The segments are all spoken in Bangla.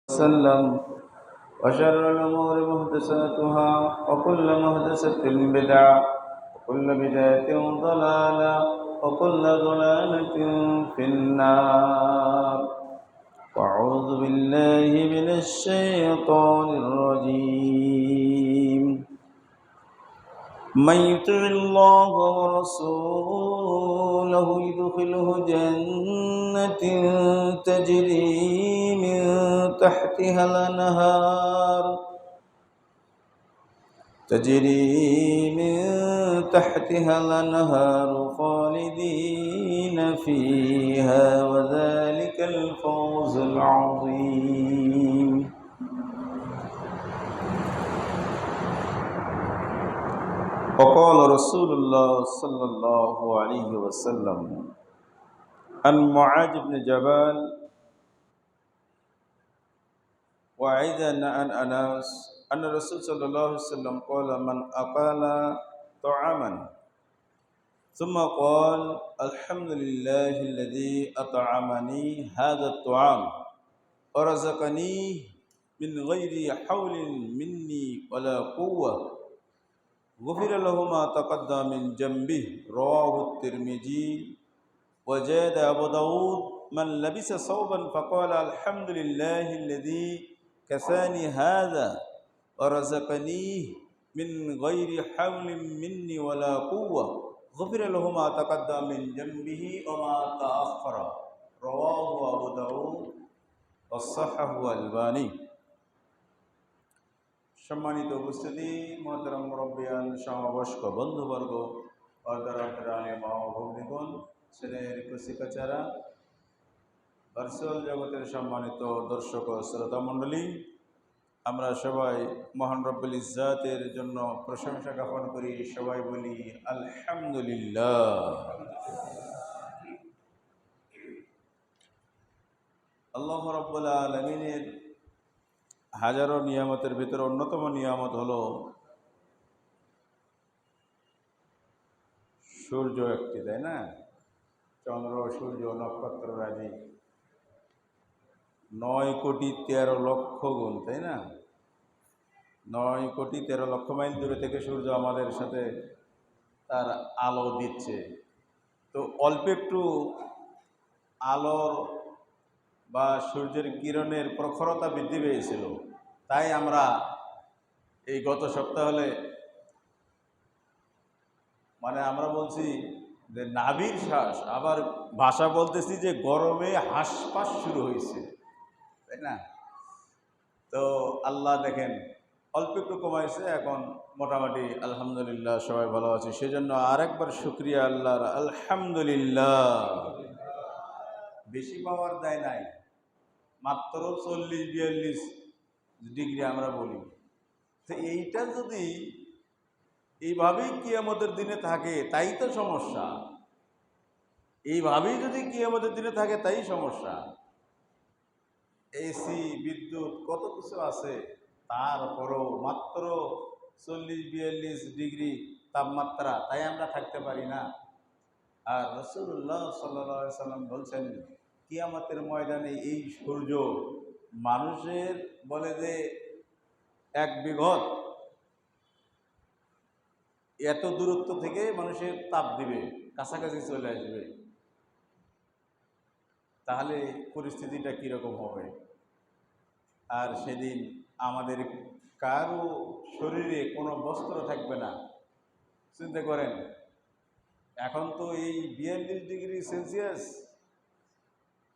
وسلم وشر الأمور محدثاتها وكل محدثة بدعة وكل بدعة ضلالة وكل ضلالة في النار. أعوذ بالله من الشيطان الرجيم. من يطع الله ورسوله يدخله جنة تجري من تحتها الأنهار خالدين فيها وذلك الفوز العظيم. وقال رسول الله صلى الله عليه وسلم عن معاذ بن جبل وأيضا عن أنس أن الرسول صلى الله عليه وسلم قال: من أكل طعاما ثم قال الحمد لله الذي أطعمني هذا الطعام ورزقني من غير حول مني ولا قوة غفر له ما تقدم من جنبه. رواه الترمذي. وزاد أبو داود: من لبس ثوبا فقال الحمد لله الذي كساني هذا ورزقنيه من غير حول مني ولا قوة غفر له ما تقدم من جنبه وما تأخر. رواه أبو داود وصححه الألباني. সম্মানিত উপস্থিতি, মোহতারাম মুরব্বিয়ান, সমবয়স্ক বন্ধুবর্গ, অর্ধরাত্রাণী মা ভগ্নীগণ, ছেলের কচিকাচারা, ভার্চুয়াল জগতের সম্মানিত দর্শক ও শ্রোতা মণ্ডলী, আমরা সবাই মহান রব্বুল ইজ্জাতের জন্য প্রশংসা জ্ঞাপন করি। সবাই বলি আলহামদুলিল্লাহ। আল্লাহ রাব্বুল আলামিনের হাজারো নিয়ামতের ভিতরে অন্যতম নিয়ামত হলো সূর্য একটি, তাই না? চন্দ্র, সূর্য, নক্ষত্র রাজি 9,13,00,000 গুণ, তাই না? 9,13,00,000 মাইল দূরে থেকে সূর্য আমাদের সাথে তার আলো দিচ্ছে। তো অল্প একটু আলোর বা সূর্যের কিরণের প্রখরতা বৃদ্ধি পেয়েছিল, তাই আমরা এই গত সপ্তাহ হলে আমরা বলছি যে নাভির শ্বাস, আবার ভাষা বলতেছি যে গরমে হাঁসফাঁস শুরু হয়েছে, তাই না? তো আল্লাহ দেখেন অল্প একটু কমাইছে, এখন মোটামুটি আলহামদুলিল্লাহ সবাই ভালো আছে। সেজন্য আরেকবার শুকরিয়া আল্লাহর, আলহামদুলিল্লাহ। বেশি পাওয়ার দেয় নাই, মাত্র 40-42 ডিগ্রি আমরা বলি। তো এইটা যদি এইভাবেই কিয়ামতের দিনে থাকে তাই তো সমস্যা। এইভাবেই যদি কিয়ামতের দিনে থাকে তাই সমস্যা। এসি, বিদ্যুৎ, কত কিছু আছে, তারপরও মাত্র 40-42 ডিগ্রি তাপমাত্রা, তাই আমরা থাকতে পারি না। আর রাসূলুল্লাহ সাল্লাল্লাহু আলাইহি সাল্লাম বলছেন, কিয়ামতের ময়দানে এই সূর্য মানুষের বলে যে 1 বিঘত এত দূরত্ব থেকে মানুষের তাপ দিবে, কাছাকাছি চলে আসবে। তাহলে পরিস্থিতিটা কীরকম হবে? আর সেদিন আমাদের কারো শরীরে কোনো বস্ত্র থাকবে না। চিন্তা করেন, এখন তো এই 42 ডিগ্রি সেলসিয়াস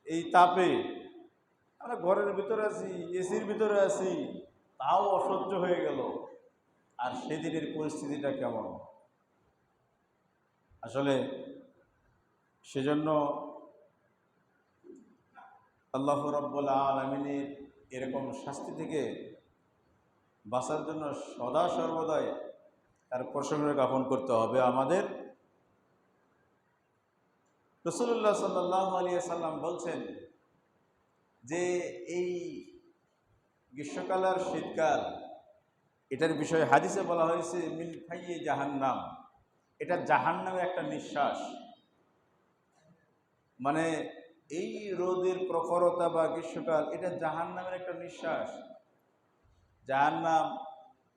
এই তাপে আমরা ঘরের ভিতরে আছি, এসির ভিতরে আছি, তাও অসহ্য হয়ে গেল। আর সেদিনের পরিস্থিতিটা কেমন? আসলে সেজন্য আল্লাহ রাব্বুল আলামিনের এরকম শাস্তি থেকে বাঁচার জন্য সদা সর্বদাই তার প্রশংসা জ্ঞাপন করতে হবে আমাদের। রাসূলুল্লাহ সাল্লাল্লাহু আলাইহি সাল্লাম বলছেন যে এই গ্রীষ্মকাল আর শীতকাল, এটার বিষয়ে হাদিসে বলা হয়েছে মিন ফাইয়ে জাহান্নাম, এটা জাহান্নামে একটা নিঃশ্বাস। এই রোদের প্রখরতা বা গ্রীষ্মকাল এটা জাহান্নামের একটা নিঃশ্বাস। জাহান্নাম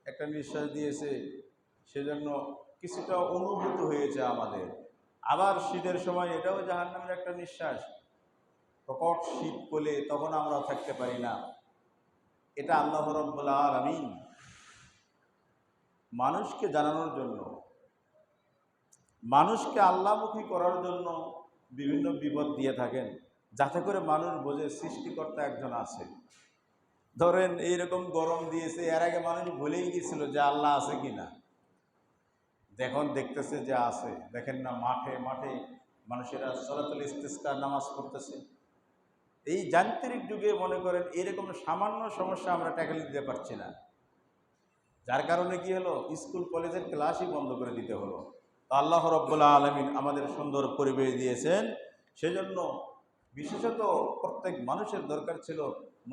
একটা নিঃশ্বাস দিয়েছে, সেজন্য কিছুটা অনুভূত হয়েছে আমাদের। আবার শীতের সময় এটাও জাহান্নামের একটা নিঃশ্বাস। প্রকট শীত পড়লে তখন আমরা থাকতে পারি না। এটা আল্লাহ রাব্বুল আলামিন মানুষকে জানানোর জন্য, মানুষকে আল্লাহমুখী করার জন্য বিভিন্ন বিপদ দিয়ে থাকেন, যাতে করে মানুষ বোঝে সৃষ্টিকর্তা একজন আছে। ধরেন এইরকম গরম দিয়েছে, এর আগে মানুষ ভুলেই গিয়েছিল যে আল্লাহ আছে কিনা। দেখতেছে যে আছে। দেখেন না, মাঠে মাঠে মানুষেরা সলাতুল ইস্তিসকার নামাজ পড়তেছে। এই যান্ত্রিক যুগে মনে করেন এরকম সামান্য সমস্যা আমরা ট্যাকেল দিতে পারছি না, যার কারণে কি হলো, স্কুল কলেজের ক্লাসই বন্ধ করে দিতে হলো। তো আল্লাহ রাব্বুল আলামিন আমাদের সুন্দর পরিবেশ দিয়েছেন, সেজন্য বিশেষত প্রত্যেক মানুষের দরকার ছিল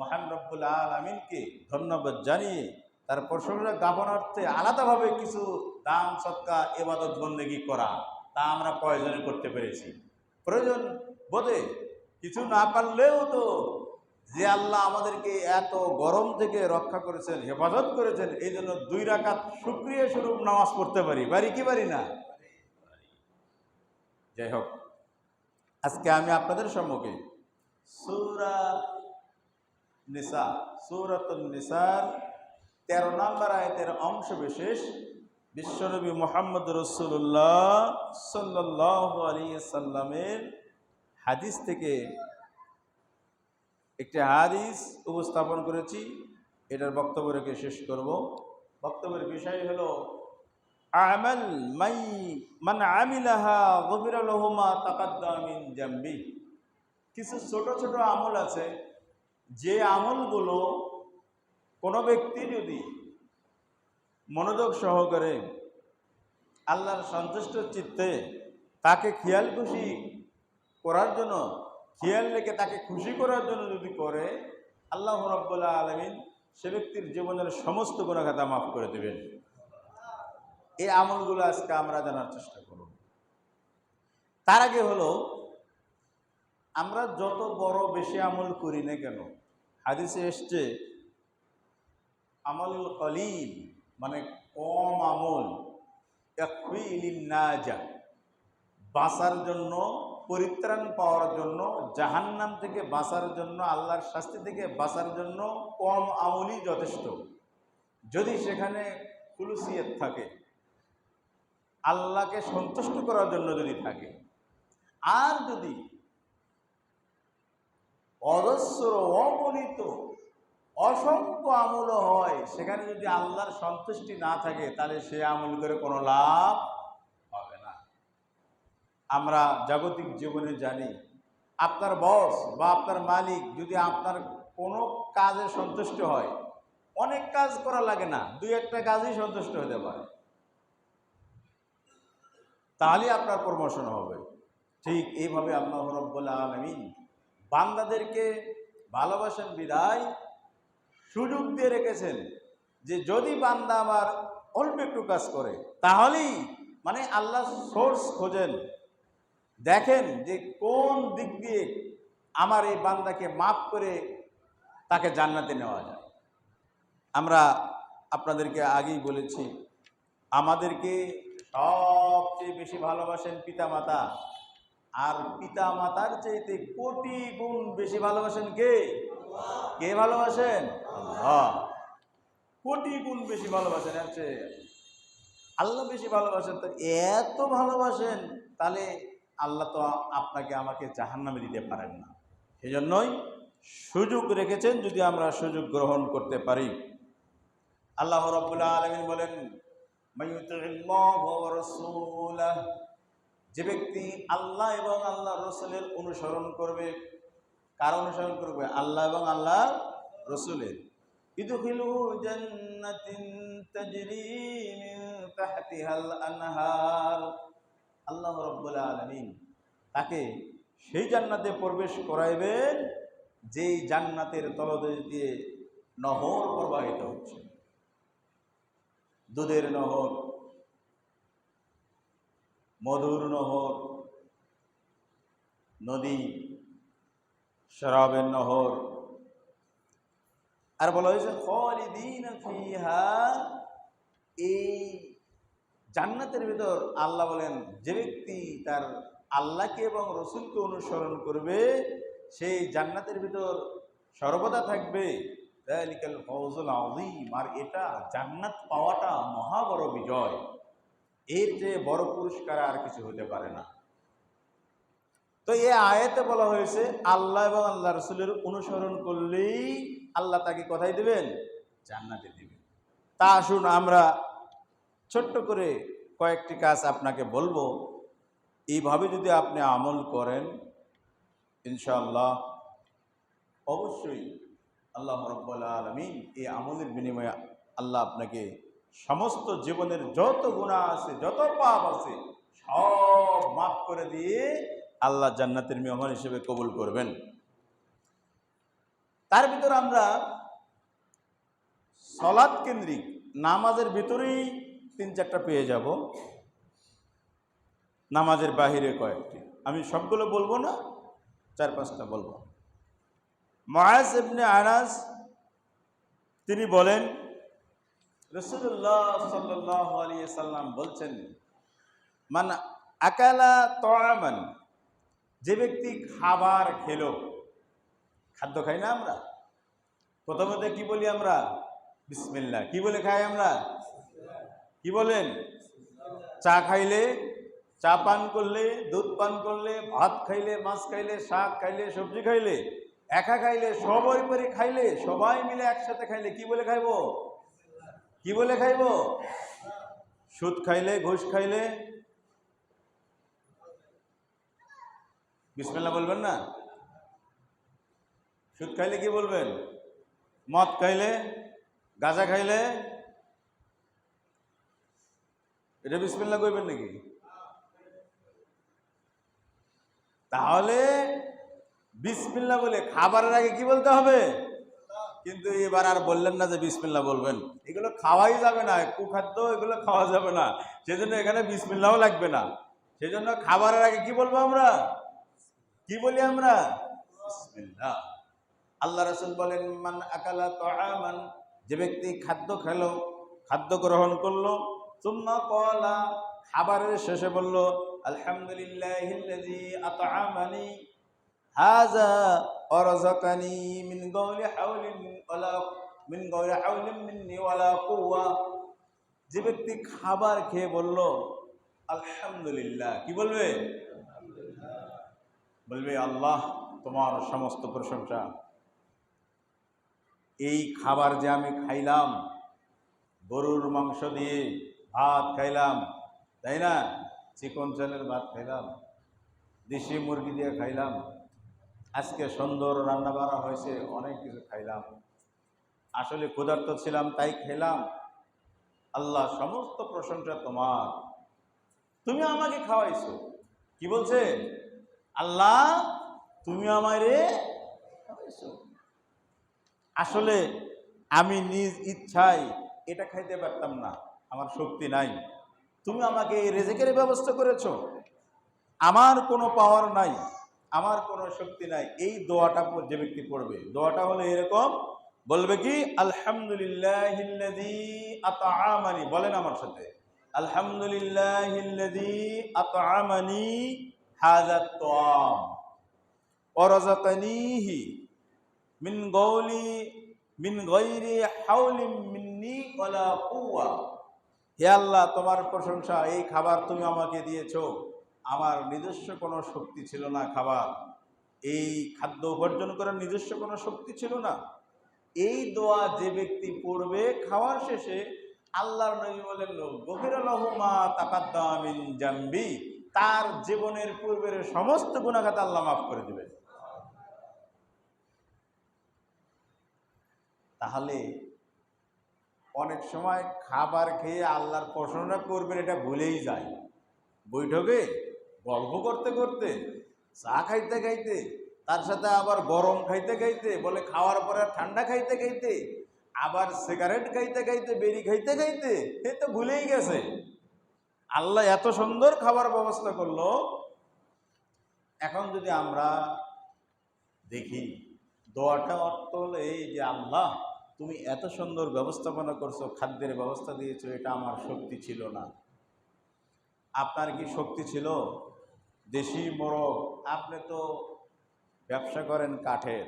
মহান রব্বুল আলামিনকে ধন্যবাদ জানিয়ে তার প্রশংসা জ্ঞাপনার্থে আলাদাভাবে কিছু দান সদকা ইবাদত বন্দেগী করা। তা আমরা কয়জনে করতে পেরেছি? প্রয়োজন বোধে কিছু না পারলেও তো যে আল্লাহ আমাদেরকে এত গরম থেকে রক্ষা করেছেন, হেফাজত করেছেন, এই জন্য 2 রাকাত শুকরিয়া স্বরূপ নামাজ পড়তে পারি কি পারি না? যাই হোক, আজকে আমি আপনাদের সম্মুখে সূরাতুন নিসার 13 নম্বর আয়াতের অংশ বিশেষ বিশ্বনবী মুহাম্মদ রাসূলুল্লাহ সাল্লাল্লাহু আলাইহি সাল্লামের হাদিস থেকে একটি হাদিস উপস্থাপন করেছি। এটার বক্তব্য রেখে শেষ করব। বক্তব্যের বিষয় হলো আমাল মান আমিলাহা গফিরা লাহু মা তাকাদ্দামা মিন জামবি। কিছু ছোট ছোট আমল আছে, যে আমলগুলো কোনো ব্যক্তি যদি মনোযোগ সহকারে আল্লাহর সন্তুষ্ট চিত্তে তাকে খেয়াল খুশি করার জন্য, খেয়াল রেখে তাকে খুশি করার জন্য যদি করে, আল্লাহ রাব্বুল আলামিন সে ব্যক্তির জীবনের সমস্ত গুনাহ খাতা মাফ করে দেবেন। এই আমলগুলো আজকে আমরা জানার চেষ্টা করব। তার আগে হলো, আমরা যত বড় বেশি আমল করি না কেন, হাদিসে এসছে আমলুল কলিল মানে কম আমল ইয়াকফি লিন-নাজা, বাঁচার জন্য, পরিত্রাণ পাওয়ার জন্য, জাহান্নাম থেকে বাঁচার জন্য, আল্লাহর শাস্তি থেকে বাঁচার জন্য কম আমলই যথেষ্ট। যদি সেখানে খুলুসিয়ত থাকে, আল্লাহকে সন্তুষ্ট করার জন্য যদি থাকে, আর যদি অজস্র অগণিত অসংখ্য আমল হয়, সেখানে যদি আল্লাহর সন্তুষ্টি না থাকে, তাহলে সে আমল করে কোনো লাভ হবে না। আমরা জাগতিক জীবনে জানি, আপনার বস বা আপনার মালিক যদি আপনার কোনো কাজে সন্তুষ্ট হয়, অনেক কাজ করা লাগে না, 2-1টা কাজেই সন্তুষ্ট হতে পারে, তাহলে আপনার প্রমোশন হবে। ঠিক এইভাবে আল্লাহ রাব্বুল আলামিন বান্দাদেরকে ভালোবাসেন বিদায় সুযোগ দিয়ে রেখেছেন যে যদি বান্দা আমার অল্প একটু কাজ করে, তাহলেই মানে আল্লাহ সোর্স খোঁজেন, দেখেন যে কোন দিক দিয়ে আমার এই বান্দাকে মাফ করে তাকে জান্নাতে নেওয়া যায়। আমরা আপনাদেরকে আগেই বলেছি, আমাদেরকে সবচেয়ে বেশি ভালোবাসেন পিতামাতা, আর পিতামাতার চাইতে কোটি গুণ বেশি ভালোবাসেন কে? কে ভালোবাসেন? আল্লাহ। কোটি গুণ বেশি ভালোবাসেন, আছে আল্লাহ বেশি ভালোবাসেন। তো এত ভালোবাসেন, তাহলে আল্লাহ তো আপনাকে আমাকে জাহান্নামে দিতে পারেন না। সেই জন্যই সুযোগ রেখেছেন, যদি আমরা সুযোগ গ্রহণ করতে পারি। আল্লাহ রাব্বুল আলামিন বলেন, মাইয়ুতিল্লাহু ওয়া রাসূলাহু, যে ব্যক্তি আল্লাহ এবং আল্লাহ রসুলের অনুসরণ করবে। কার অনুসরণ করবে? আল্লাহ এবং আল্লাহ রসুলের। ইদখিলুহু জান্নাতিন তাজরি মিন তাহতিহাল আনহার, আল্লাহ রাব্বুল আলামিন তাকে সেই জান্নাতে প্রবেশ করাইবেন যেই জান্নাতের তলদেশ দিয়ে নহর প্রবাহিত হচ্ছে, দুধের নহর, মধুর নহর, নদী, শরাবের নহর। আর বলা হয়েছে খালিদিনা ফিহা, এই জান্নাতের ভিতর আল্লাহ বলেন যে ব্যক্তি তার আল্লাহকে এবং রসুলকে অনুসরণ করবে সেই জান্নাতের ভিতর সর্বদা থাকবে। যালিকাল ফাওজুল আযীম, আর এটা জান্নাত পাওয়াটা মহা বড় বিজয়। এর চেয়ে বড় পুরস্কার আর কিছু হতে পারে না। তো এই আয়াতে বলা হয়েছে আল্লাহ এবং আল্লাহ রসুলের অনুসরণ করলেই আল্লাহ তাকে কোথায় দিবেন? জান্নাতে দিবেন। তা আসুন আমরা ছোট্ট করে কয়েকটি কাজ আপনাকে বলবো, এইভাবে যদি আপনি আমল করেন ইনশাআল্লাহ অবশ্যই আল্লাহ রাব্বুল আলামিন এই আমলের বিনিময়ে আল্লাহ আপনাকে সমস্ত জীবনের যত গুনাহ আছে, যত পাপ আছে সব মাফ করে দিয়ে আল্লাহ জান্নাতের মেহমান হিসেবে কবুল করবেন। তার ভিতর আমরা সালাত কেন্দ্রিক নামাজের ভিতরেই 3-4টা পেয়ে যাব, নামাজের বাহিরে কয়েকটি। আমি সবগুলো বলবো না, 4-5টা বলবো। মুআজ ইবনে আনাস তিনি বলেন রাসূলুল্লাহ সাল্লাল্লাহু আলাইহি সাল্লাম বলছেন, মান আকালা তাআমান, যে ব্যক্তি খাবার খেলো, খাদ্য খাই না আমরা, প্রথমত কি বলি আমরা? বিসমিল্লাহ। কি বলে খাই আমরা? কি বলেন? চা খাইলে, চা পান করলে, দুধ পান করলে, ভাত খাইলে, মাছ খাইলে, শাক খাইলে, সবজি খাইলে, একা খাইলে, সবাই করে খাইলে, সবাই মিলে একসাথে খাইলে কি বলে খাইবো? কি বলে খাইবো? সুদ খাইলে, ঘুষ খাইলে বিসমিল্লাহ বলবেন না? সুদ খাইলে কি বলবেন? মদ খাইলে, গাঁজা খাইলে এটা বিসমিল্লাহ কইবেন নাকি? তাহলে বিসমিল্লাহ বলে খাবারের আগে কি বলতে হবে? কিন্তু এবার আর বললেন না যে বিসমিল্লাহ বলবেন, এগুলো খাওয়াই যাবে না, কুখাদ্য, এগুলো খাওয়া যাবে না, সেজন্য এখানে বিসমিল্লাহও লাগবে না। সেজন্য খাবারের আগে কি বলবো আমরা? কি বলি আমরা? বিসমিল্লাহ। আল্লাহ রাসূল বলেন, মান আকালা তাআমান, যে ব্যক্তি খাদ্য খেলো, খাদ্য গ্রহণ করলো, সুম্মা ক্বালা, খাবারের শেষে বলল আলহামদুলিল্লাহিল্লাযী আত'আমানি হাযা ওয়া রাযাকানি মিন গায়রি হাওলিন ওয়ালা মিন গায়রি হাওলিন মিন্নি ওয়ালা কুওয়া, যে ব্যক্তি খাবার খেয়ে বলল আলহামদুলিল্লাহ, কি বলবে? বলবে আল্লাহ তোমার সমস্ত প্রশংসা, এই খাবার যে আমি খাইলাম, গরুর মাংস দিয়ে ভাত খাইলাম, তাই না, চিকন চালের ভাত খাইলাম, দেশি মুরগি দিয়ে খাইলাম, আজকে সুন্দর রান্না বাড়া হয়েছে, অনেক কিছু খাইলাম, আসলে ক্ষুধার্ত ছিলাম তাই খেলাম, আল্লাহ সমস্ত প্রশংসা তোমার, তুমি আমাকে খাওয়াইছো। কি বলছে? আল্লাহ তুমি আমারে খাওয়াইছো। আসলে আমি নিজ ইচ্ছায় এটা খাইতে পারতাম না, আমার শক্তি নাই, তুমি আমাকে এই রিজিকের ব্যবস্থা করেছো, আমার কোনো পাওয়ার নাই, আমার কোনো শক্তি নাই। এই দোয়াটা যে ব্যক্তি পড়বে, দোয়াটা হলো এরকম, বলবে কি আলহামদুলিল্লাহিল্লাযী আত'আমানি, বলেন আমার সাথে, আলহামদুলিল্লাহিল্লাযী আত'আমানি হাযা আত-তাআম ওয়া রাযাকানিহি মিন গায়রি হাওলিন মিন্নি ওয়ালা কুওয়া। হে আল্লাহ তোমার প্রশংসা, এই খাবার তুমি আমাকে দিয়েছো, আমার নিজস্ব কোনো শক্তি ছিল না, খাবার এই খাদ্য উপার্জন করার নিজস্ব কোনো শক্তি ছিল না। এই দোয়া যে ব্যক্তি পড়বে খাওয়ার শেষে, আল্লাহর নবী বলেন গফিরা লাহু মা তাকাদ্দামা মিন জামবি, তার জীবনের পূর্বের সমস্ত গুনাহ খাতা আল্লাহ মাফ করে দিবেন। তাহলে অনেক সময় খাবার খেয়ে আল্লাহর প্রশংসা করবেন এটা ভুলেই যায়, বৈঠকে গল্প করতে করতে, চা খাইতে খাইতে, তার সাথে আবার গরম খাইতে খাইতে, বলে খাওয়ার পরে ঠান্ডা খাইতে খাইতে, আবার সিগারেট খাইতে খাইতে, বেরি খাইতে খাইতে, এ তো ভুলেই গেছে আল্লাহ এত সুন্দর খাবার ব্যবস্থা করলো। এখন যদি আমরা দেখি দোয়াটা অর্থ হলো এই যে আল্লাহ তুমি এত সুন্দর ব্যবস্থাপনা করছো, খাদ্যের ব্যবস্থা দিয়েছো, এটা আমার শক্তি ছিল না। আপনার কি শক্তি ছিল? দেশি মোরগ, আপনি তো ব্যবসা করেন কাঠের,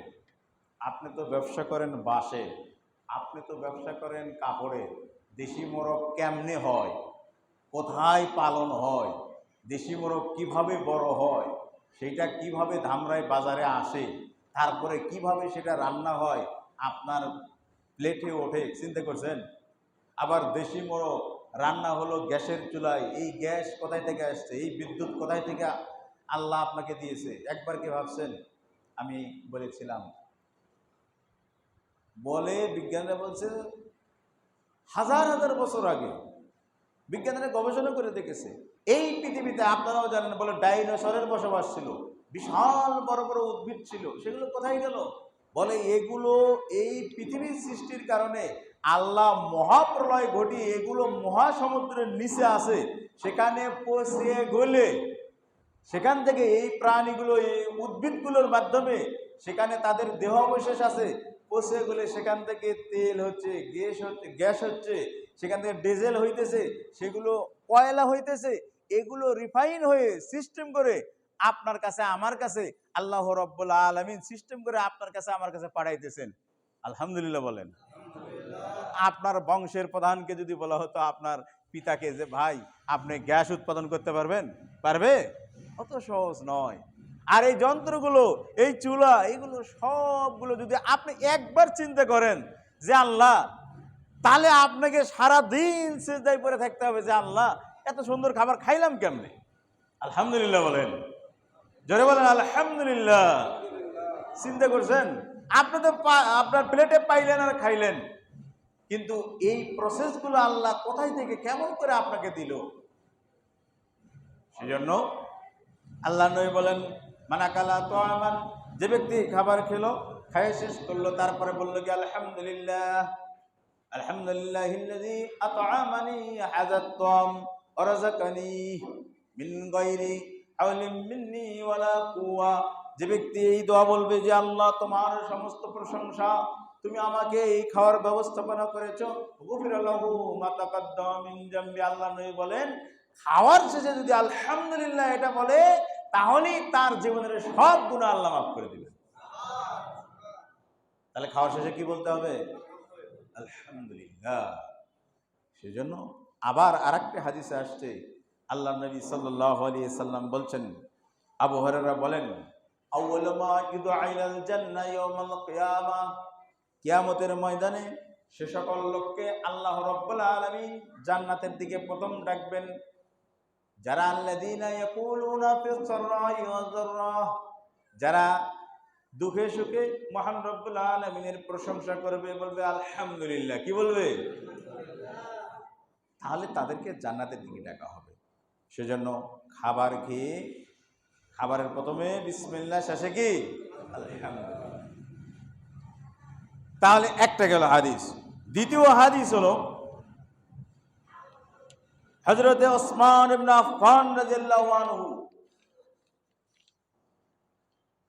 আপনি তো ব্যবসা করেন বাঁশে, আপনি তো ব্যবসা করেন কাপড়ে। দেশি মোরগ কেমনে হয়, কোথায় পালন হয়, দেশি মোরগ কিভাবে বড় হয়, সেটা কিভাবে ধামরাই বাজারে আসে, তারপরে কিভাবে সেটা রান্না হয় আপনার প্লেটে ওঠে, চিন্তা করছেন? আবার দেশি মোরগ রান্না হলো গ্যাসের চুলায়, এই গ্যাস কোথায় থেকে আসছে, এই বিদ্যুৎ কোথায় থেকে আল্লাহ আপনাকে দিয়েছে, একবার কি ভাবছেন? আমি বলেছিলাম, বলে বিজ্ঞানীরা বলছে হাজার হাজার বছর আগে বিজ্ঞানীরা গবেষণা করে দেখেছে এই পৃথিবীতে, আপনারাও জানেন, বলে ডাইনোসরের বসবাস ছিল, বিশাল বড় বড় উদ্ভিদ ছিল, সেগুলো কোথায় গেল? বলে এগুলো এই পৃথিবীর সৃষ্টির কারণে আল্লাহ মহাপ্রলয় ঘটিয়ে এগুলো মহাসমুদ্রের নিচে আছে, সেখানে পচে গলে সেখান থেকে এই প্রাণীগুলো, এই উদ্ভিদগুলোর মাধ্যমে সেখানে তাদের দেহাবশেষ আছে, পচে গলে সেখান থেকে তেল হচ্ছে, গ্যাস হচ্ছে, সেখান থেকে ডিজেল হইতেছে, সেগুলো কয়লা হইতেছে, এগুলো রিফাইন হয়ে সিস্টেম করে আপনার কাছে আমার কাছে আল্লাহ রাব্বুল আলামিন সিস্টেম করে আপনার কাছে আমার কাছে পাঠাইতেছেন। আলহামদুলিল্লাহ বলেন। আপনার বংশের প্রধানকে যদি বলা হতো, আপনার পিতাকে, যে ভাই আপনি গ্যাস উৎপাদন করতে পারবেন, পারবে? অত সহজ নয়। আর এই যন্ত্রগুলো, এই চুলা, এইগুলো সবগুলো যদি আপনি একবার চিন্তা করেন যে আল্লাহ, তাহলে আপনাকে সারা দিন সিজদায় পড়ে থাকতে হবে যে আল্লাহ এত সুন্দর খাবার খাইলাম কেমনে। আলহামদুলিল্লাহ বলেন, জোরে বলেন আলহামদুলিল্লাহ। চিন্তা করছেন? আপনি তো আপনার প্লেটে পাইলেন আর খাইলেন, কিন্তু এই প্রসেসগুলো আল্লাহ কোথায় থেকে কেমন করে আপনাকে দিল? সেজন্য আল্লাহ নবী বলেন, মানাকালা তাআমান, যে ব্যক্তি খাবার খেলো, খায় শেষ করলো, তারপরে বললো কি আলহামদুলিল্লাহ, আলহামদুলিল্লাহিল্লাযী আত'আমানি হাযাত তা'আম ওয়া রাযাকানি মিন গায়রি হাওলিন মিন্নি ওয়ালা কুওয়া। যে ব্যক্তি এই দোয়া বলবে যে আল্লাহ তোমার সমস্ত প্রশংসা, তুমি আমাকে এই খাওয়ার ব্যবস্থাপনা করেছো, গুফিরা লাহু মা তাকাদ্দামা মিন জামবি। আল্লাহ নবী বলেন, খাওয়ার শেষে যদি আলহামদুলিল্লাহ এটা বলে, তাহলেই তার জীবনের সব গুনাহ আল্লাহ মাফ করে দিবেন। তাহলে খাওয়ার শেষে কি বলতে হবে? আলহামদুলিল্লাহ। সেজন্য আবার আরেকটা হাদিসে আসছে, আল্লাহ নবী সাল্লাল্লাহু আলাইহি সাল্লাম বলছেন, আবু হুরায়রা বলেন, আউয়ালু মা ইউদআ ইলাল জান্নাহ ইয়াউমাল কিয়ামাহ, কিয়ামতের ময়দানে সে সকল লোককে আল্লাহ রাব্বুল আলামিন জান্নাতের দিকে প্রথম ডাকবেন, যারা আল্লাযীনা ইয়াকুলুনা ফিস সাররাই ওয়াজ যাররাহ, যারা দুঃখে সুখে মহান রব্বুল আলামিনের প্রশংসা করবে, বলবে আলহামদুলিল্লাহ। কি বলবে? তাহলে তাদেরকে জান্নাতের দিকে ডাকা হবে। সেজন্য খাবার খেয়ে খাবারের প্রথমে বিসমিল্লাহ, শেষে কি আলহামদুলিল্লাহ। তাহলে একটা গেল হাদিস। দ্বিতীয় হাদিস হলো হযরতে ওসমান ইবনে আফফান রাদিয়াল্লাহু আনহু,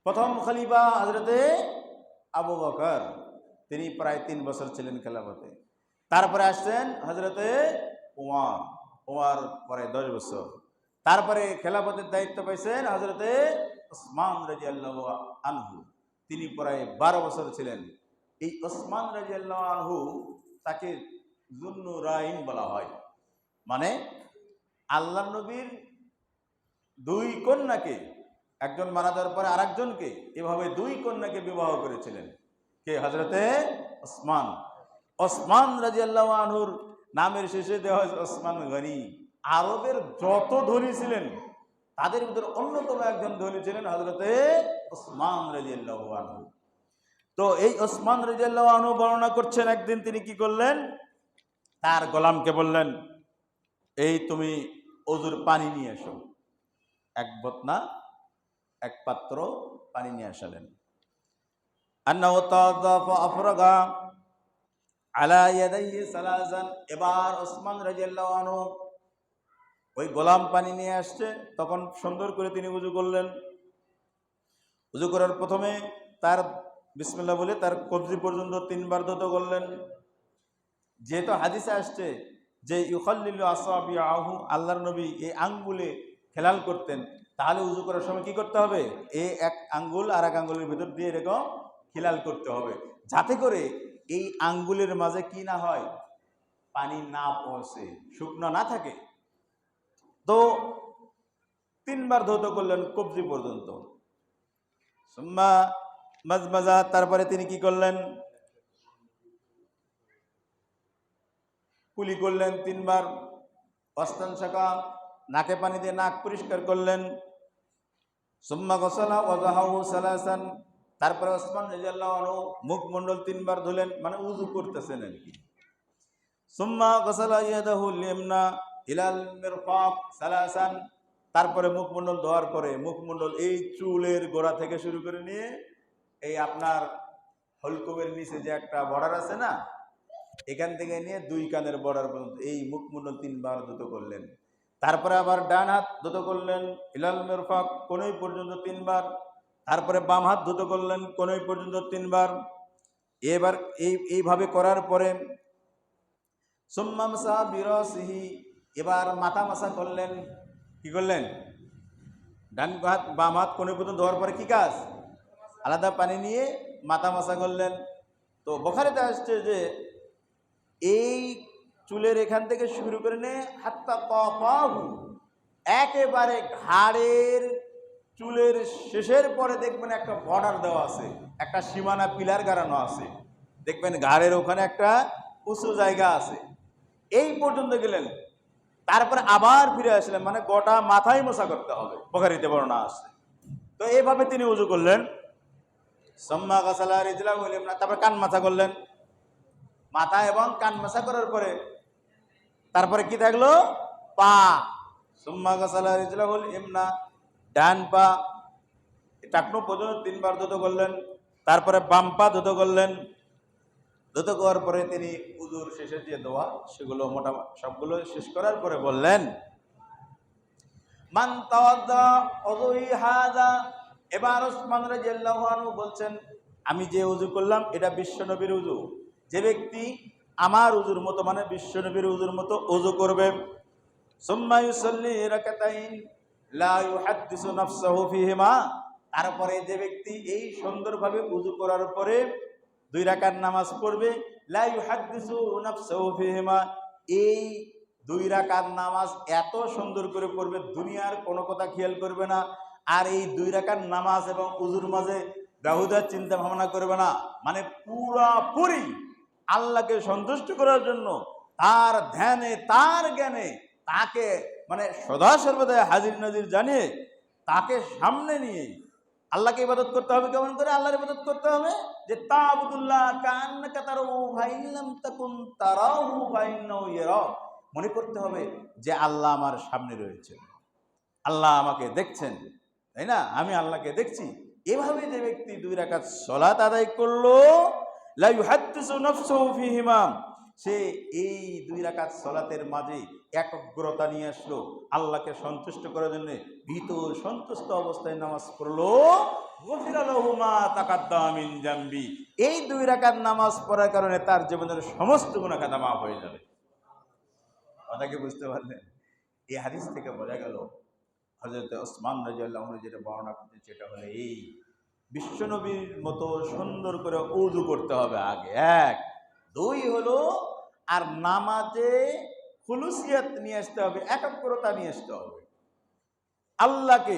প্রথম খলিফা হযরতে আবু বকর, তিনি প্রায় 3 বছর ছিলেন খেলাফতে। তারপরে আসছেন হযরতে উমর, উমর পরে 10 বছর। তারপরে খেলাফতের দায়িত্ব পাইছেন হযরতে ওসমান রাদিয়াল্লাহু আনহু, তিনি প্রায় 12 বছর ছিলেন। এই ওসমান রাদিয়াল্লাহু আনহু, তাকে যুন্নুরাইন বলা হয়, মানে আল্লাহ নবীর 2 কন্যাকে, একজন মারা যাওয়ার পরে আরেকজনকে, এভাবে 2 কন্যাকে বিবাহ করেছিলেন। কে? হযরতে ওসমান। ওসমান রাদিয়াল্লাহু আনহুর নামের শেষে দেওয়া হয়েছে ওসমান গনি। আরবের যত ধনী ছিলেন তাদের ভিতরে অন্যতম একজন ধনী ছিলেন হযরতে ওসমান রাদিয়াল্লাহু আনহু। তো এই ওসমান রাদিয়াল্লাহু আনহু বর্ণনা করছেন, একদিন তিনি কি করলেন, তার গোলামকে বললেন, এই তুমি ওযুর পানি নিয়ে এসো। এক বতনা, এক পাত্র পানি নিয়ে আসলেন। আন্নাহু তাওয়াদ্দাফা আফরাগা আলা ইয়াদাইহি সালাসান। এবার ওসমান রাদিয়াল্লাহু আনহু ওই গোলাম পানি নিয়ে আসছে, তখন সুন্দর করে তিনি ওযু করলেন। ওযু করার প্রথমে তার বিসমিল্লাহ বলে তার কবজি পর্যন্ত 3 বার ধৌত করলেন। যেহেতু হাদিসে আসছে যে ইউখাল্লিলু আসাবিআহু, আল্লাহর নবী এই আঙ্গুলে খেলাল করতেন, তাহলে উযু করার সময় কি করতে হবে? এই এক আঙ্গুল আর এক আঙ্গুলের ভিতর দিয়ে এরকম খিলাল করতে হবে, যাতে করে এই আঙ্গুলের মাঝে কি না হয়, পানি না পৌঁছে, শুকনো না থাকে। তো 3 বার ধৌত করলেন কবজি পর্যন্ত। সুম্মা মাজমাজা, তারপরে তিনি কি করলেন? কুলি করলেন 3 বার। অস্তানশাকা, নাকে পানি দিয়ে নাক পরিষ্কার করলেন। সুম্মা গসালা ওয়াজাহাহু সালাসান, তারপরে ওসমান রাদিয়াল্লাহু আনহু মুখমণ্ডল 3 বার ধুলেন, মানে উযু করতেছেন আর কি। সুম্মা গসালা ইয়াদাহুল ইমনা ইলাল মিরফাক সালাসান, তারপরে মুখমণ্ডল ধোয়ার পরে মুখমণ্ডল এই চুলের গোড়া থেকে শুরু করে নিয়ে এই আপনার হলকুমের নিচে যে একটা বর্ডার আছে না, এখান থেকে নিয়ে 2 কানের বর্ডার পর্যন্ত এই মুখমণ্ডল 3 বার ধুত করলেন। তারপরে আবার ডান হাত ধুত করলেন ইলাল মিরফাক, কোনই পর্যন্ত 3 বার। তারপরে বাম হাত ধুত করলেন কোনই পর্যন্ত 3 বার। এবার এইভাবে করার পরে সুম্মা মাসা বিরাসিহি, এবার মাথা মাসা করলেন। কি করলেন? ডান হাত বাম হাত কোনই পর্যন্ত ধোয়ার পরে কি কাজ? আলাদা পানি নিয়ে মাথা মাসা করলেন। তো বুখারীতে আসছে যে এই চুলের এখান থেকে শুরু করে নিয়ে হাত্তা কাফাহু, একেবারে ঘাড়ের চুলের শেষের পরে দেখবেন একটা বর্ডার দেওয়া আছে, একটা সীমানা পিলার গাড়ানো আছে, দেখবেন ঘাড়ের ওখানে একটা উঁচু জায়গা আছে, এই পর্যন্ত গেলেন। তারপরে আবার ফিরে আসলেন, মানে গোটা মাথায় মোছা করতে হবে, বুখারীতে বর্ণনা আছে। তো এইভাবে তিনি উযু করলেন। সুম্মা গাসালা রিজলাহু ইল-ইমনা, তারপরে কান মাথা করলেন। মাথা এবং কান মাথা করার পরে তারপরে কি থাকলো? পা। সুম্মা গাসালা রিজলাহুল ইমনা, ডান পা টাকনু পর্যন্ত 3 বার ধুত করলেন। তারপরে বাম পা ধুত করলেন। ধুত করার পরে তিনি উযুর শেষে যে দোয়া, সেগুলো মোটামুটি সবগুলো শেষ করার পরে বললেন, মান তাওয়াদ্দা উযুই হাযা, এবার ওসমান রাদিয়াল্লাহু আনহু বলছেন, আমি যে উযু করলাম এটা বিশ্বনবীর উযু। যে ব্যক্তি আমার উযুর মতো, মানে বিশ্বনবীর উযুর মতো উযু করবে, সুম্মা ইউসাল্লি রাকাতাইন লা ইউহাদ্দিসু নাফসাহু ফীহিমা, তারপরে যে ব্যক্তি এই সুন্দরভাবে উযু করার পরে 2 রাকাত নামাজ পড়বে, লা ইউহাদ্দিসু নাফসাহু ফীহিমা, এই 2 রাকাত নামাজ এত সুন্দর করে পড়বে, দুনিয়ার কোনো কথা খেয়াল করবে না। আর এই 2 রাকাত নামাজ এবং উযুর মাঝে বেহুদা চিন্তা ভাবনা করবে না, মানে পুরাপুরি আল্লাহকে সন্তুষ্ট করার জন্য তার ধ্যানে, তার জ্ঞানে তাকে মানে সদা সর্বদা হাজির নাজির জানিয়ে তাকে সামনে নিয়ে আল্লাহকে ইবাদত করতে হবে। কেমন করে আল্লাহর ইবাদত করতে হবে? যে তা'বুদুল্লাহ কান্নাকা তারাহু ফাইন লাম তাকুন তারাহু ফাইন্নাহু ইয়ারাক, মনে করতে হবে যে আল্লাহ আমার সামনে রয়েছেন, আল্লাহ আমাকে দেখছেন, তাই না? আমি আল্লাহকে দেখছি। এভাবে যে ব্যক্তি 2 রাকাত সালাত আদায় করলো, লা ইউহাদ্দিসু নাফসাহু ফীহিমা, সে এই 2 রাকাত সালাতের মাঝে একাগ্রতা নিয়ে আসলো, আল্লাহকে সন্তুষ্ট করার জন্য ভীত সন্তুষ্ট অবস্থায় নামাজ পড়লো, গফিরা লাহু মা তাকাদ্দামা মিন জামবি, এই 2 রাকাত নামাজ পড়ার কারণে তার জীবনের সমস্ত গুনাহ খাতা মাফ হয়ে যাবে। কথা কি বুঝতে পারলেন? এই হাদিস থেকে বোঝা গেল হযরত ওসমান রাদিয়াল্লাহু আনহু যেটা বর্ণনা করতে, সেটা হলো এই বিশ্বনবীর মতো সুন্দর করে উযু করতে হবে আগে, 1। 2 হলো আর নামাজে খুলুসিয়াত নিয়ে আসতে হবে, একাগ্রতা নিয়ে আসতে হবে, আল্লাহকে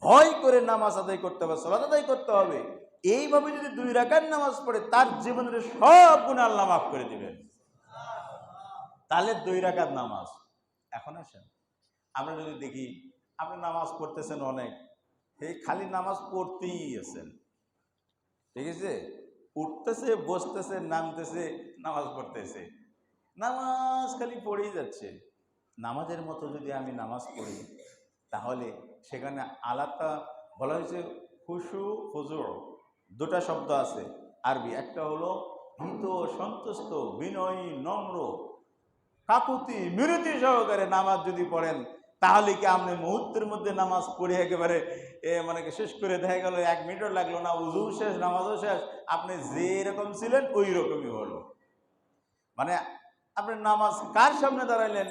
ভয় করে নামাজ আদায় করতে হবে, সালাত আদায় করতে হবে। এইভাবে যদি 2 রাকাত নামাজ পড়ে তার জীবনের সব গুনাহ আল্লাহ মাফ করে দিবেন। তাহলে 2 রাকাত নামাজ। এখন আসেন আমরা যদি দেখি আপনি নামাজ পড়তেছেন অনেক, এই খালি নামাজ পড়তেই আছেন, ঠিক আছে? উঠতেছে, বসতেছে, নামতেছে, নামাজ পড়তেছে, নামাজ খালি পড়েই যাচ্ছে। নামাজের মতো যদি আমি নামাজ পড়ি, তাহলে সেখানে আলাদা বলা হয়েছে খুশু খুজু, 2টা শব্দ আছে আরবি। একটা হলো ভীত সন্তুষ্ট, বিনয়ী নম্র, কাকুতি মিনতি সহকারে নামাজ যদি পড়েন, তাহলে কি আপনি মুহূর্তের মধ্যে নামাজ পড়ে একেবারে মানে শেষ করে দেখা গেল 1 মিনিটও লাগলো না, উজু শেষ, নামাজও শেষ, আপনি যে রকম ছিলেন ওই রকমই হলো। মানে আপনি নামাজ কার সামনে দাঁড়াইলেন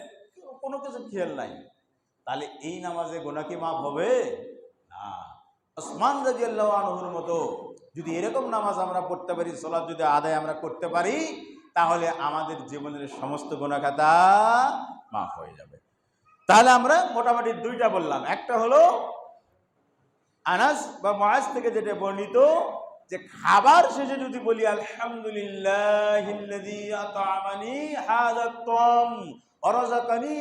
কোনো কিছু খেয়াল নাই, তাহলে এই নামাজে গুনাহ কি মাফ হবে? না। ওসমান রাদিয়াল্লাহু আনহুর মতো যদি এরকম নামাজ আমরা পড়তে পারি, সালাত যদি আদায় আমরা করতে পারি, তাহলে আমাদের জীবনের সমস্ত গুনাহ খাতা মাফ হয়ে যাবে। তাহলে আমরা মোটামুটি 2টা বললাম। একটা হলো আনাস বা মুআজ থেকে যেটা বর্ণিত যে খাবার শেষে যদি বলি আলহামদুলিল্লাহিল্লাযী আত'আমানি হাযা আত-তা'ম ওয়া রাযাকানি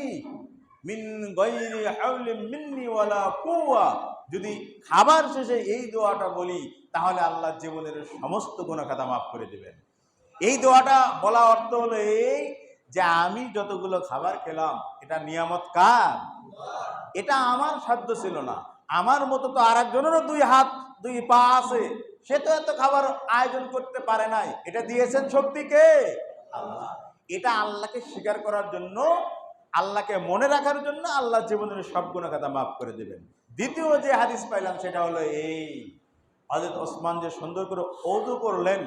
মিন গায়রি হাওলিন মিন্নি ওয়ালা কুওয়া, যদি খাবার শেষে এই দোয়াটা বলি তাহলে আল্লাহ জীবনের সমস্ত গুনাহ খাতা মাফ করে দিবেন। এই দোয়াটা বলা অর্থ হলো এই যে আমি যতগুলো খাবার খেলাম এটা নিয়ামত কার? এটা আমার সাধ্য ছিল না। আমার মতো তো আরেকজনেরও 2 হাত 2 পা আছে, সে তো এত খাবার আয়োজন করতে পারে নাই। এটা দিয়েছেন শক্তি কে? আল্লাহ। এটা আল্লাহকে স্বীকার করার জন্য, আল্লাহকে মনে রাখার জন্য আল্লাহ জীবনের সব গুনাহ খাতা মাফ করে দেবেন। দ্বিতীয় যে হাদিস পাইলাম সেটা হলো এই, হযরত ওসমান যে সুন্দর করে ওযু করলেন,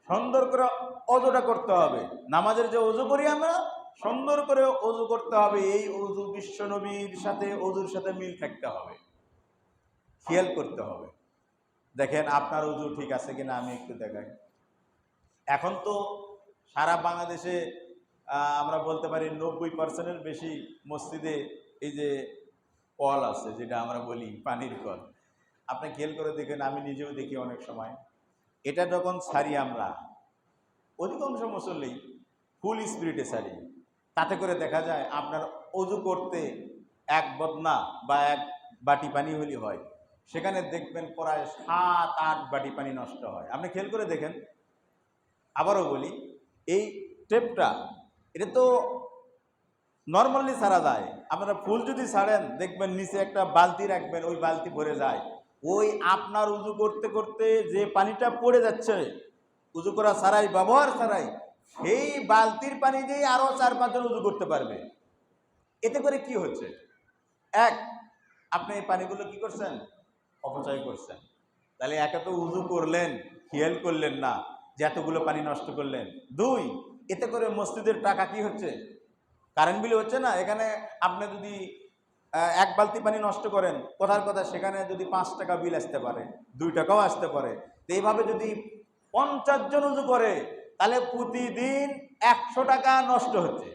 সুন্দর করে ওযুটা করতে হবে। নামাজের যে ওযু করি আমরা, সুন্দর করে ওযু করতে হবে। এই ওযু বিশ্ব নবীর সাথে ওযুর সাথে মিল থাকতে হবে, খেয়াল করতে হবে। দেখেন আপনার ওযু ঠিক আছে কিনা আমি একটু দেখাই। এখন তো সারা বাংলাদেশে আমরা বলতে পারি 90% বেশি মসজিদে এই যে কল আছে, যেটা আমরা বলি পানির কল। আপনি খেয়াল করে দেখেন, আমি নিজেও দেখি অনেক সময় এটা যখন ছাড়ি আমরা, অধিকাংশ মুসল্লি ফুল স্পিরিটে ছাড়ি। তাতে করে দেখা যায় আপনার ওযু করতে 1 বদনা বা 1 বাটি পানি হলে হয়, সেখানে দেখবেন প্রায় 7-8 বাটি পানি নষ্ট হয়। আপনি খেয়াল করে দেখেন। আবারও বলি, এই টেপটা এটা তো নর্মালি ছাড়া যায়। আপনারা ফুল যদি ছাড়েন দেখবেন নিচে একটা বালতি রাখবেন, ওই বালতি ভরে যায়। ওই আপনার উযু করতে করতে যে পানিটা পড়ে যাচ্ছে উযু করা ছাড়াই, ব্যবহার ছাড়াই, সেই বালতির পানি দিয়ে আরো 4-5 জন উযু করতে পারবে। এতে করে কি হচ্ছে? 1, আপনি এই পানিগুলো কি করছেন? অপচয় করছেন। তাহলে একে তো উযু করলেন, খেয়াল করলেন না যে এতগুলো পানি নষ্ট করলেন। 2, এতে করে মসজিদের টাকা কি হচ্ছে? কারেন্ট বিল হচ্ছে না। এখানে আপনি যদি 1 বালতি পানি নষ্ট করেন, কথার কথা সেখানে যদি 5 টাকা বিল আসতে পারে, 2 টাকাও আসতে পারে। তো এইভাবে যদি 50 জন উযু করে তাহলে প্রতিদিন 100 টাকা নষ্ট হচ্ছে।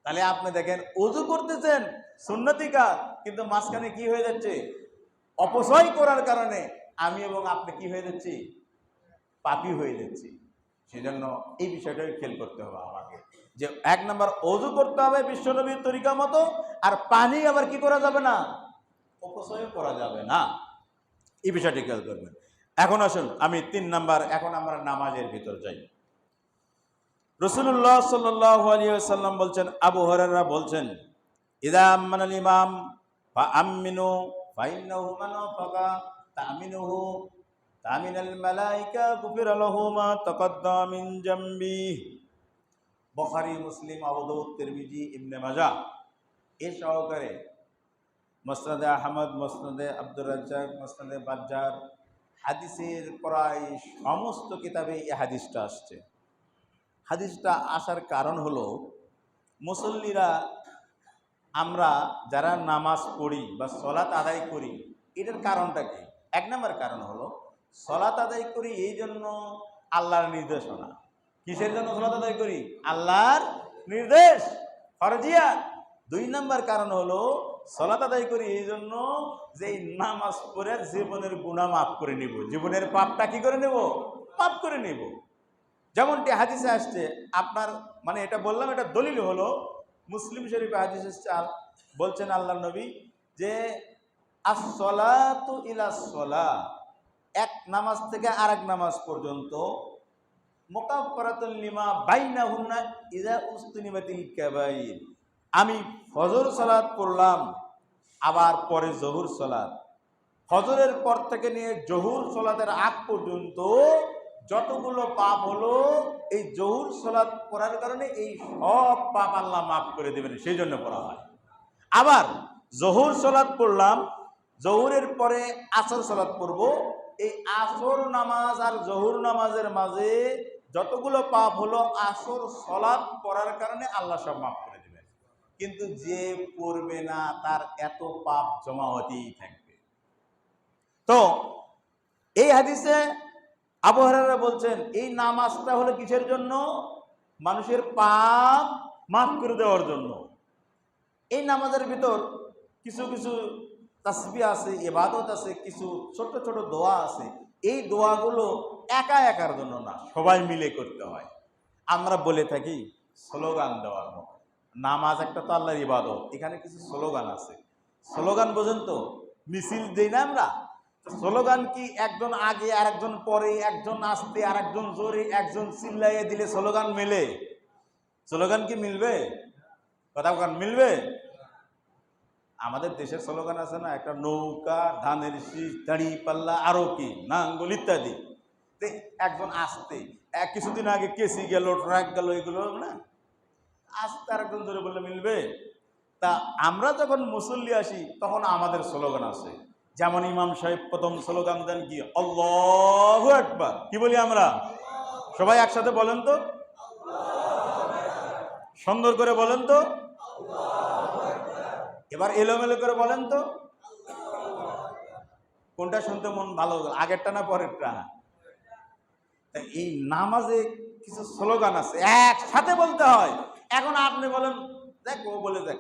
তাহলে আপনি দেখেন উযু করতেছেন সুন্নতি কাজ, কিন্তু মাঝখানে কি হয়ে যাচ্ছে? অপচয় করার কারণে আমি এবং আপনি কি হয়ে যাচ্ছি? পাপী হয়ে যাচ্ছি। সেজন্য এই বিষয়টা খেয়াল করতে হবে আমাকে, যে 1 নাম্বার ওযু করতে হবে বিশ্বনবীর তরিকা মতো, আর পানি আবার কি করা যাবে না? অপচয় করা যাবে না। এই বিষয়টি খেয়াল করবেন। এখন আসুন আমি 3 নাম্বার, এখন আমরা নামাজের ভিতর যাই। রাসূলুল্লাহ সাল্লাল্লাহু আলাইহি ওয়াসাল্লাম বলছেন, আবু হুরায়রা বলছেন, ইযা আমানাল ইমাম ফাআমিনু ফাইন্নাহু মান ওয়াফাকা তামিনুহু তামিনাল মালায়েকা গুফিরা লাহু মা তাকাদ্দামা মিন জামবিহি। বুখারী, মুসলিম, আবু দাউদ, তিরমিজি, ইবনে মাজাহ এ সহকারে মুসনাদে আহমদ, মুসনাদে আব্দুর রাজ্জাক, মুসনাদে বাজ্জার, হাদিসের প্রায় সমস্ত কিতাবে এই হাদিসটা আসছে। হাদিসটা আসার কারণ হলো, মুসল্লিরা আমরা যারা নামাজ পড়ি বা সালাত আদায় করি, এটার কারণটা কি? 1 নম্বর কারণ হলো সালাত আদায় করি এই জন্য আল্লাহর নির্দেশনা। কিসের জন্য সালাত আদায় করি? আল্লাহর নির্দেশ, ফরজিয়াত। 2 নম্বর কারণ হলো সালাত আদায় করি এই জন্য যে এই নামাজ পড়ে জীবনের গুনাহ মাফ করে নিব, জীবনের পাপটা কি করে নেব? মাফ করে নেব। যেমনটি হাদিসে আসছে, আপনার মানে এটা বললাম, এটা দলিল হলো মুসলিম শরীফে হাদিস আসছে, বলছেন আল্লাহর নবী যে আস-সালাতু ইলাস সালাহ, 1 নামাজ থেকে আরেক নামাজ পর্যন্ত মুকাফফারাতুল লিমা বাইনাহুন্না ইযা উসতুনিবাতিল কাবাইর। আমি ফজর সালাত পড়লাম, আবার পরে জোহর সালাত, ফজরের পর থেকে নিয়ে জোহর সালাতের আগ পর্যন্ত যতগুলো পাপ হলো এই জোহর সালাত করার কারণে এই সব পাপ আল্লাহ মাফ করে দেবেন, সেই জন্য পড়া হয়। আবার জোহর সালাত পড়লাম, জোহরের পরে আসর সালাত পড়ব, এই আসর নামাজ আর জোহর নামাজের মাঝে যতগুলো পাপ হলো আসর সালাত পড়ার কারণে আল্লাহ সব মাফ করে দেবেন। কিন্তু যে পড়বে না তার এত পাপ জমা হতেই থাকবে। তো এই হাদিসে আবু হুরায়রা বলছেন এই নামাজটা হলো কিসের জন্য? মানুষের পাপ মাফ করে দেওয়ার জন্য। এই নামাজের ভিতর কিছু কিছু তাসবিহ আছে, ইবাদত আছে, কিছু ছোট ছোট দোয়া আছে। এই দোয়াগুলো একা একার জন্য না, সবাই মিলে করতে হয়। আমরা বলে থাকি স্লোগান দেওয়ার মতো। নামাজ একটা তো আল্লাহর ইবাদত, এখানে কিছু স্লোগান আছে। স্লোগান বোঝেন তো? মিছিল দেই না আমরা? স্লোগান কি একজন আগে আর একজন পরে, একজন আসতে আর একজন জোরে, একজন চিল্লাইয়ে দিলে স্লোগান মেলে? স্লোগান কি মিলবে? কথা বলেন, মিলবে? আমাদের দেশের স্লোগান আছে না, একটা নৌকা, ধানের শীষ, দাড়ি পাল্লা, আরো কি নাঙ্গল ইত্যাদি। একজন আসতে, কিছুদিন আগে কেসি গেল, ট্রাক গেল, এগুলো না আসতে আর একজন জোরে বললে মিলবে? তা আমরা যখন মুসল্লি আসি তখন আমাদের স্লোগান আছে। যেমন ইমাম সাহেব প্রথম স্লোগান দেন কি, আল্লাহু আকবার। কি বলি আমরা? সবাই একসাথে বলেন তো, সুন্দর করে বলেন তো, এবার এলোমেলো করে বলেন তো, কোনটা শুনতে মন ভালো, আগেরটা না পরেরটা? এই নামাজে কিছু স্লোগান আছে, একসাথে বলতে হয়। এখন আপনি বলেন, দেখ ও বলে দেখ,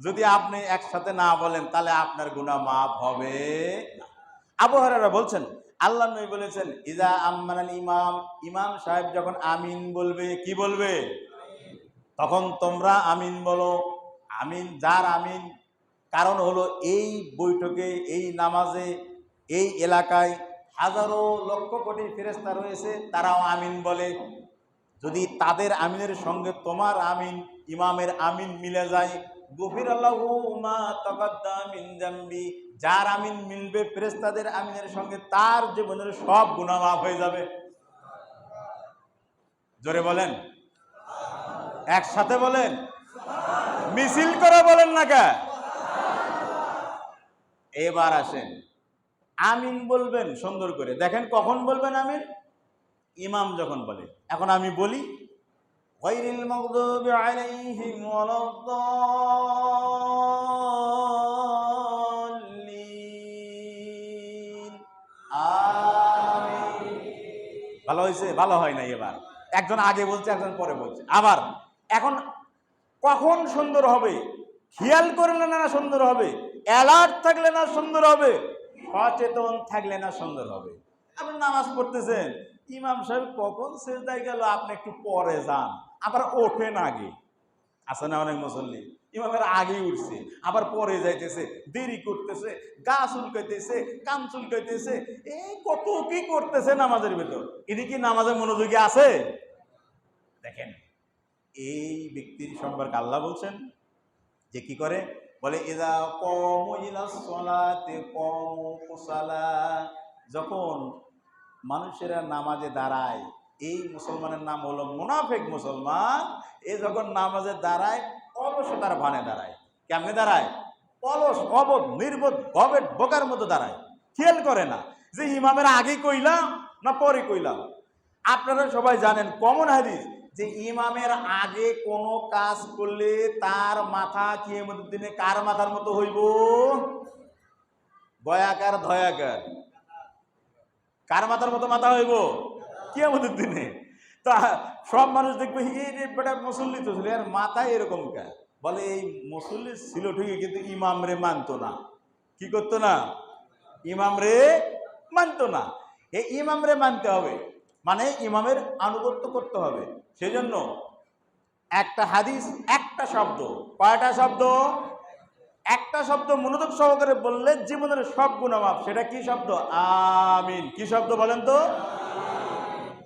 যদি আপনি একসাথে না বলেন তাহলে আপনার গুনাহ মাফ হবে না। আবু হুরায়রা বলছেন আল্লাহর নবী বলেছেন, ইজা আম্মানাল ইমাম, ইমাম সাহেব যখন আমিন বলবে, কি বলবে? তখন তোমরা আমিন বলো। আমিন, যার আমিন, কারণ হলো এই বৈঠকে, এই নামাজে, এই এলাকায় হাজারো লক্ষ কোটি ফেরেশতা রয়েছে, তারাও আমিন বলে। যদি তাদের আমিনের সঙ্গে তোমার আমিন, ইমামের আমিন মিলে যায়, গফিরাল্লাহু মা তাকাদ্দামা মিন যামবি, যার আমিন মিলবে ফেরেশতাদের আমিনের সঙ্গে, তার জীবনের সব গুনাহ মাফ হয়ে যাবে। জোরে বলেন, একসাথে বলেন, মিছিল করে বলেন না কে? এবার আসেন, আমিন বলবেন সুন্দর করে। দেখেন কখন বলবেন আমিন? ইমাম যখন বলে। এখন আমি বলি, গায়রিল মাগদুবি আলাইহিম ওয়ালাদ-দাল্লিন, আমিন। ভালো হয়েছে? ভালো হয় নাই। এবার একজন আগে বলছে, একজন পরে বলছে। আবার এখন কখন সুন্দর হবে? খেয়াল করলে না সুন্দর হবে, অ্যালার্ট থাকলে না সুন্দর হবে, সচেতন থাকলে না সুন্দর হবে। আপনি নামাজ পড়তেছেন, ইমাম সাহেব কখন সেজদায় গেল, আপনি একটু পরে যান, আবার ওঠেন আগে। আছে না অনেক মুসল্লি, ইমামের আগেই উঠছে, আবার পরে যাইতেছে, দেরি করতেছে, গা চুলকাইতেছে, কান চুলকাইতেছে, এই কত কি করতেছে নামাজের ভেতর। এটি কি নামাজে মনোযোগী আছে? দেখেন, এই ব্যক্তির সম্পর্কে আল্লাহ বলছেন যে কি করে, বলে ইযা ক্বামু ইলাস সালাতি ক্বামু কুসালা, যখন মানুষেরা নামাজে দাঁড়ায়, এই মুসলমানের নাম হলো মুনাফিক মুসলমান। এ যখন নামাজে দাঁড়ায় অলসতার ভানে দাঁড়ায়। কেমনে দাঁড়ায়? অলস, অবধ, নির্বোধ, গবেট, বোকার মতো দাঁড়ায়। খেয়াল করে না যে ইমামের আগে কইলাম না পরে কইলাম। আপনারা সবাই জানেন, কমন হাদিস, যে ইমামের আগে কোনো কাজ করলে তার মাথা কিয়ামতের দিনে কার মাথার মতো হইব? গয়াকার ধয়াকার, কার মাথার মতো মাথা হইব কিয়ামতের দিনে? তা সব মানুষ দেখবে বেটা মুসল্লি তো ছিল, আর মাথায় এরকম কা, বলে এই মুসল্লি ছিল ঠিকই, কিন্তু ইমাম রে মানতো না। কি করতো না? ইমাম রে মানতো না। এই ইমাম রে মানতে হবে, মানে ইমামের আনুগত্য করতে হবে। সেজন্য একটা হাদিস, একটা শব্দ, কয়টা শব্দ? একটা শব্দ মনোযোগ সহকারে বললে জীবনের সব গুনাহ মাফ। সেটা কি শব্দ? আমিন। কি শব্দ বলেন তো?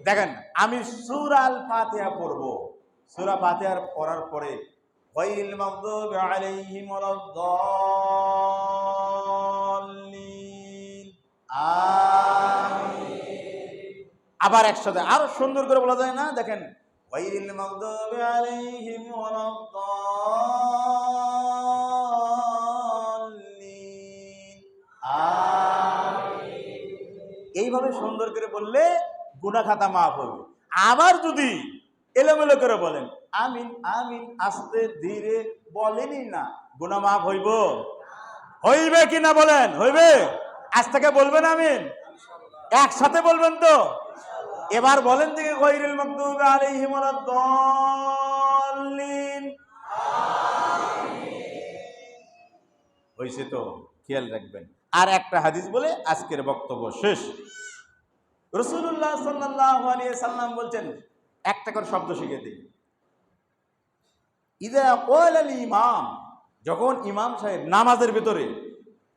দেখেন, আমি সূরা আল ফাতিহা পড়ব, সূরা ফাতিহার পড়ার পরে গায়রিল মাগদুবি আলাইহিম ওয়ালাদ-দাল্লিন, আমিন। আবার একসাথে আরো সুন্দর করে বলা যায় না? দেখেন, গায়রিল মাগদুবি আলাইহিম ওয়ালাদ-দাল্লিন, এইভাবে সুন্দর করে বললে গুনাহ খাতা মাফ হবে। আবার যদি এলোমেলো করে বলেন আমিন আমিন আস্তে ধীরে বলেনই না, গুনাহ মাফ হইব? হইবে কি না বলেন? হইবে? আজ থেকে বলবেন আমিন, একসাথে বলবেন তো? এবার বলেন থেকে গায়রিল মাগদুবি আলাইহিম ওয়ালাদ-দাল্লিন। হইছে তো? খেয়াল রাখবেন। আর একটা হাদিস বলে আজকের বক্তব্য শেষ। রাসূলুল্লাহ সাল্লাল্লাহু আলাইহি সাল্লাম বলছেন, একটা করে শব্দ শিখিয়ে দিই। ইযা ক্বালাল ইমাম, যখন ইমাম সাহেব নামাজের ভিতরে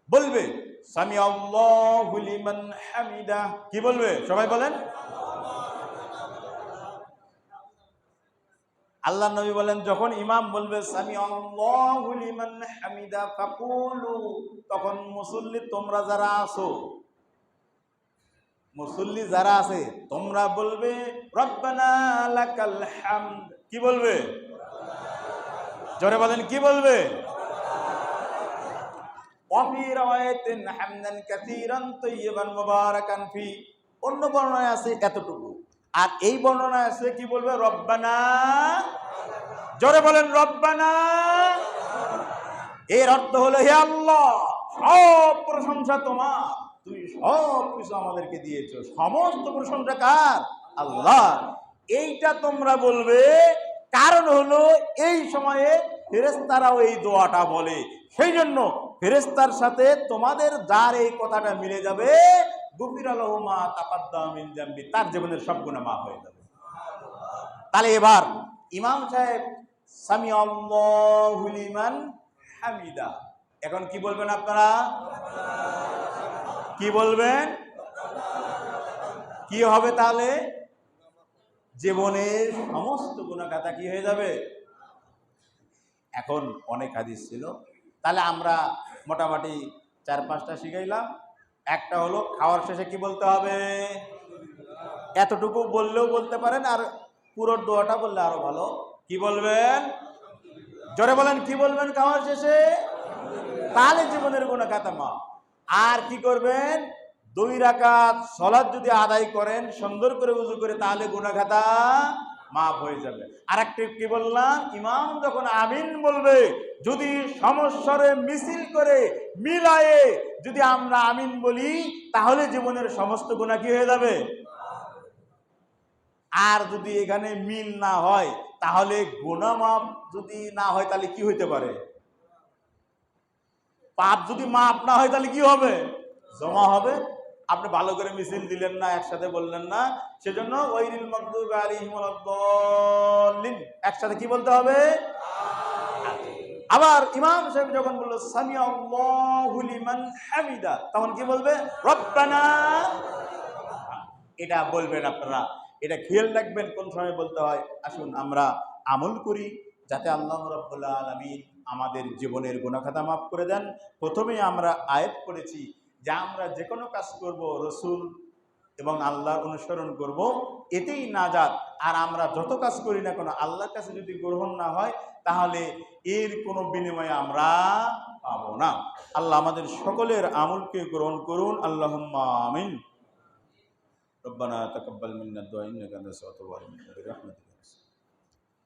বলবে সামি আল্লাহু লিমান হামিদা, কি বলবে? সবাই বলেন। আল্লাহ নবী বলেন যখন ইমাম বলবে সামি আল্লাহু লিমান হামিদা ফাকুলু, তখন মুসল্লি তোমরা যারা আছো, মুসল্লি যারা আছে তোমরা বলবে রব্বানা লাকাল হামদ। কি বলবে? জোরে বলেন, কি বলবে? ওয়াফি রাওয়ায়াতিন হামদান কাসীরান তাইয়িবান মুবারাকান ফি, অন্য বর্ণনায় আছে এতটুকু, আর এই বর্ণনায় আছে কি বলবে? রব্বানা। জোরে বলেন রব্বানা। এর অর্থ হলো হে আল্লাহ, সব প্রশংসা তোমার, তুমি সব কিছু আমাদেরকে দিয়েছো, সমস্ত প্রশংসা কার? আল্লাহ। এইটা তোমরা বলবে, কারণ হলো এই সময়ে ফেরেশতারাও এই দোয়াটা বলে, সেই জন্য ফেরেশতার সাথে তোমাদের যার এই কথাটা মিলে যাবে, গুফিরা লাহু মা তাকাদ্দামা মিন যামবি, তার জীবনের সব গুনাহ মাফ হয়ে যাবে। তাহলে এবার ইমাম সাহেব সামি আল্লাহু লিমান হামিদা, এখন কি বলবেন আপনারা? কি বলবেন? কি হবে তাহলে? জীবনের সমস্ত গুনাহ খাতা কি হয়ে যাবে? এখন অনেক হাদিস ছিল, তাহলে আমরা মোটামুটি 4-5টা শিখাইলাম। একটা হলো খাওয়ার শেষে কি বলতে হবে, এতটুকু বললেও বলতে পারেন, আর পুরো দোয়াটা বললে আরো ভালো। কি বলবেন? জোরে বলেন, কি বলবেন খাওয়ার শেষে? তাহলে জীবনের গুনাহ খাতা মাফ। আর কি করবেন? 2 রাকাত সালাত যদি আদায় করেন সুন্দর করে ওযু করে, তাহলে গুনাহ খাতা মাফ হয়ে যাবে। আর একটা কি বললাম, ইমাম যখন আমিন বলবে, যদি সমস্বরে মিছিল করে মিলায়ে যদি আমরা আমিন বলি, তাহলে জীবনের সমস্ত গুনাহ কি হয়ে যাবে। আর যদি এখানে মিল না হয়, তাহলে গুনাহ মাফ যদি না হয়, তাহলে কি হইতে পারে? পাপ যদি মাফ না হয়, তাহলে কি হবে? জমা হবে। আপনি ভালো করে মিছিল দিলেন না, একসাথে বললেন না, সেজন্য গায়রিল মাগদুবি আলাইহিম ওয়ালাদ-দাল্লিন একসাথে কি বলতে হবে? আবার ইমাম সাহেব যখন বলল সামি আল্লাহু লিমান হামিদা, তখন কি বলবে? রব্বানা। এটা বলবেন আপনারা, এটা খেয়াল রাখবেন কোন সময় বলতে হয়। আসুন আমরা আমল করি, যাতে আল্লাহ রাব্বুল আলামিন আমাদের জীবনের গুনাহ খাতা মাফ করে দেন। প্রথমেই আমরা আয়াত করেছি যে আমরা যে কোনো কাজ করব রসুল এবং আল্লাহর অনুসরণ করব, এতেই নাজাত। আর আমরা যত কাজ করি না কেন আল্লাহর কাছে যদি গ্রহণ না হয়, তাহলে এর কোনো বিনিময়ে আমরা পাবো না। আল্লাহ আমাদের সকলের আমলকে গ্রহণ করুন, আল্লাহুম্মা আমিন। রব্বানা তাকাব্বাল মিন্না দুআ ইন্নাকা আনতাস সামিউল আলিম।